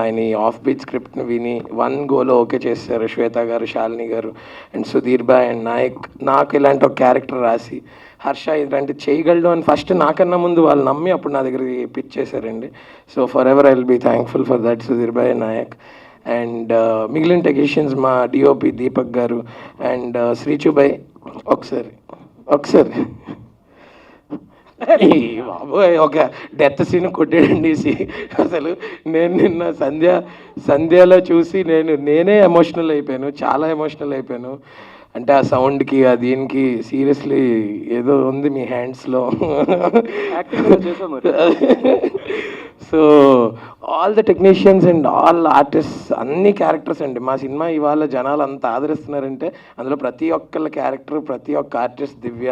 ఆయన ఈ off beat స్క్రిప్ట్ని విని 1 గోలో ఓకే చేశారు శ్వేత గారు, శాలిని గారు అండ్ సుధీర్ బాయ్ అండ్ నాయక్. నాకు ఇలాంటి ఒక క్యారెక్టర్ రాసి హర్ష ఇలాంటి చేయగలడు అని ఫస్ట్ నాకన్నా ముందు వాళ్ళు నమ్మి అప్పుడు నా దగ్గరికి పిచ్ చేశారండి. So forever I will be thankful for that Sudheer బాయ్, నాయక్. అండ్ మిగిలిన టెక్నీషియన్స్ మా డిఓపి దీపక్ గారు అండ్ శ్రీచుబాయ్. ఒకసారి బాబోయ్ ఒక డెత్ సీన్ కొట్టాడండి. అసలు నేను నిన్న సంధ్యలో చూసి నేనే ఎమోషనల్ అయిపోయాను, చాలా ఎమోషనల్ అయిపోయాను. అంటే ఆ సౌండ్కి ఆ దీనికి సీరియస్లీ ఏదో ఉంది మీ హ్యాండ్స్లో. So all the technicians and all artist అన్ని క్యారెక్టర్స్ అండి. మా సినిమా ఇవాళ జనాలు అంత ఆదరిస్తున్నారంటే అందులో ప్రతి ఒక్కళ్ళ క్యారెక్టర్, ప్రతి ఒక్క ఆర్టిస్ట్, దివ్య,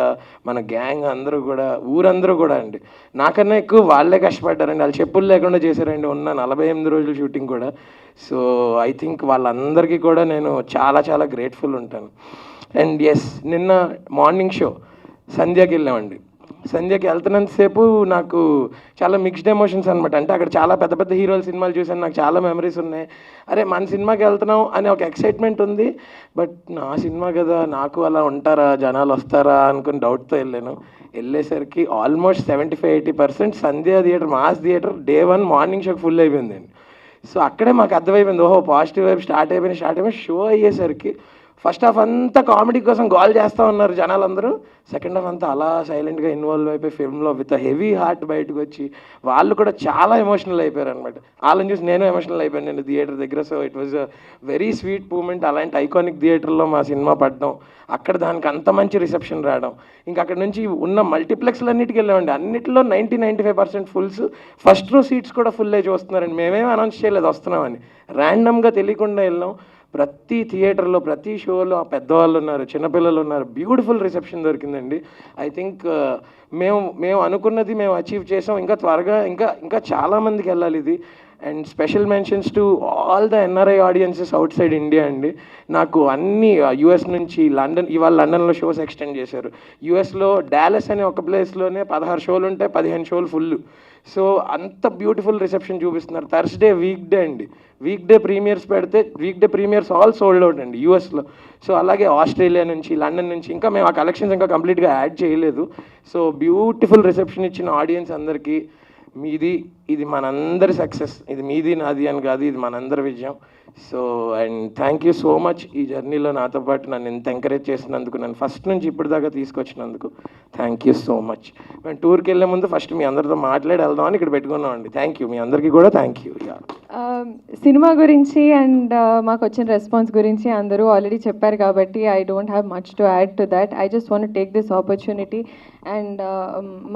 మన గ్యాంగ్ అందరూ కూడా, ఊరందరూ కూడా అండి నాకన్నా ఎక్కువ వాళ్ళే కష్టపడ్డారండి. వాళ్ళు చెప్పులు లేకుండా చేశారండి ఉన్న 48 రోజులు షూటింగ్ కూడా. సో ఐ థింక్ వాళ్ళందరికీ కూడా నేను చాలా చాలా గ్రేట్ఫుల్ ఉంటాను. అండ్ ఎస్, నిన్న మార్నింగ్ షో సంధ్యకి వెళ్ళామండి. సంధ్యకి వెళ్తున్నంతసేపు నాకు చాలా మిక్స్డ్ ఎమోషన్స్ అనమాట. అంటే అక్కడ చాలా పెద్ద పెద్ద హీరోల సినిమాలు చూసాను, నాకు చాలా మెమరీస్ ఉన్నాయి. అరే మన సినిమాకి వెళ్తున్నాం అనే ఒక ఎక్సైట్మెంట్ ఉంది. బట్ నా సినిమా కదా, నాకు అలా ఉంటారా, జనాలు వస్తారా అనుకుని డౌట్తో వెళ్ళాను. వెళ్ళేసరికి almost 75-80% Sandhya theatre, mass theatre day 1 morning షోకి ఫుల్ అయిపోయిందండి. సో అక్కడే మాకు అర్థమైపోయింది, ఓహో పాజిటివ్ వైపు స్టార్ట్ అయిపోయింది. షో అయ్యేసరికి ఫస్ట్ హాఫ్ అంతా కామెడీ కోసం గోల్ చేస్తూ ఉన్నారు జనాలందరూ. సెకండ్ హాఫ్ అంతా అలా సైలెంట్గా ఇన్వాల్వ్ అయిపోయి ఫిల్మ్లో విత్ హెవీ హార్ట్ బయటకు వచ్చి వాళ్ళు కూడా చాలా ఎమోషనల్ అయిపోయారు అనమాట. వాళ్ళని చూసి నేను ఎమోషనల్ అయిపోయాను నేను థియేటర్ దగ్గర. So it was a very sweet moment. అలాంటి ఐకానిక్ థియేటర్లో మా సినిమా పడడం, అక్కడ దానికి అంత మంచి రిసెప్షన్ రావడం, ఇంకా అక్కడ నుంచి ఉన్న మల్టీప్లెక్స్లు అన్నిటికి వెళ్ళామండి. అన్నింటిలో 90-95% ఫుల్స్, ఫస్ట్ రో సీట్స్ కూడా ఫుల్ అయి చూస్తున్నారండి. మేమేమి అనౌన్స్ చేయలేదు వస్తున్నామని, ర్యాండమ్గా తెలియకుండా వెళ్ళాం. ప్రతి థియేటర్లో, ప్రతి షోలో పెద్దవాళ్ళు ఉన్నారు, చిన్నపిల్లలు ఉన్నారు. బ్యూటిఫుల్ రిసెప్షన్ దొరికిందండి. ఐ థింక్ మేము అనుకున్నది మేము అచీవ్ చేసాం. ఇంకా త్వరగా ఇంకా చాలామందికి వెళ్ళాలి ఇది. And special mentions to all the NRI audiences out side India అండి. నాకు అన్ని యూఎస్ నుంచి లండన్, ఇవాళ లండన్లో షోస్ ఎక్స్టెండ్ చేశారు. యూఎస్లో డాలస్ అనే ఒక ప్లేస్లోనే 16 షోలు ఉంటే 15 షోలు ఫుల్. సో అంత బ్యూటిఫుల్ రిసెప్షన్ చూపిస్తున్నారు. థర్స్డే వీక్ డే అండి, వీక్ డే ప్రీమియర్స్ పెడితే week day premieres all sold out అండి యూఎస్లో. సో అలాగే ఆస్ట్రేలియా నుంచి, లండన్ నుంచి, ఇంకా మేము ఆ కలెక్షన్స్ ఇంకా కంప్లీట్గా యాడ్ చేయలేదు. సో బ్యూటిఫుల్ రిసెప్షన్ ఇచ్చిన ఆడియన్స్ అందరికీ ఇది మనందరి సక్సెస్. ఇది మీది నాది అని కాదు, ఇది మనందరి విజయం. So and thank you so much ఈ జర్నీలో నాతో పాటు నన్ను ఎంత ఎంకరేజ్ చేసినందుకు, నన్ను ఫస్ట్ నుంచి ఇప్పటిదాకా తీసుకొచ్చినందుకు థ్యాంక్ యూ సో మచ్. మేము టూర్కి వెళ్ళే ముందు ఫస్ట్ మీ అందరితో మాట్లాడి వెళ్దామని ఇక్కడ పెట్టుకున్నామండి. థ్యాంక్ యూ, మీ అందరికీ కూడా థ్యాంక్ యూ. సినిమా గురించి అండ్ మాకు వచ్చిన రెస్పాన్స్ గురించి అందరూ ఆల్రెడీ చెప్పారు కాబట్టి I don't have much to add to that. I just want take this opportunity and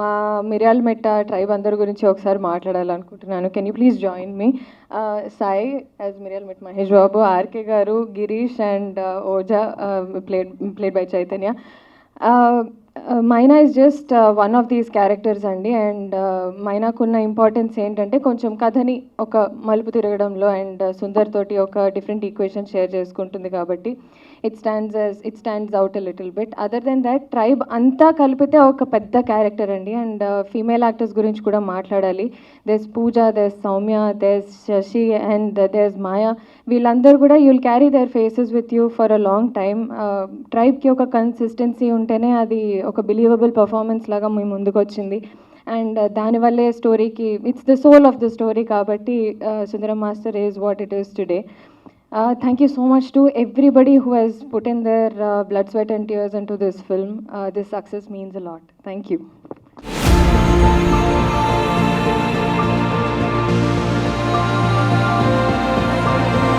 మా మిర్యాలమెట్ట ట్రైబ్ అందరి గురించి ఒకసారి మాట్లాడాలనుకుంటున్నాను. Can you please join me? Sai as Miryalametta, Mahesh Babu, RK garu, Girish and Oja played by Chaitanya. Maina is just one of these characters అండి. And మైనాకున్న importance ఏంటంటే కొంచెం కథని ఒక మలుపు తిరగడంలో అండ్ సుందర్ తోటి ఒక డిఫరెంట్ ఈక్వేషన్ షేర్ చేసుకుంటుంది కాబట్టి it stands out a little bit. Other than that tribe అంతా కలిపితే ఒక పెద్ద క్యారెక్టర్ అండి. అండ్ ఫీమేల్ యాక్టర్స్ గురించి కూడా మాట్లాడాలి. These Pooja, these Soumya, these Shashi and these Maya. వీళ్ళందరూ కూడా you will carry their faces with you for a long time. ట్రైబ్కి ఒక కన్సిస్టెన్సీ ఉంటేనే అది ఒక బిలీవబుల్ పర్ఫార్మెన్స్ లాగా మీ ముందుకు వచ్చింది. అండ్ దానివల్లే స్టోరీకి it's the soul of the story కాబట్టి Sundaram Master is what it is today. Thank you so much to everybody who has put in their blood, sweat and tears into this film. This success means a lot. Thank you.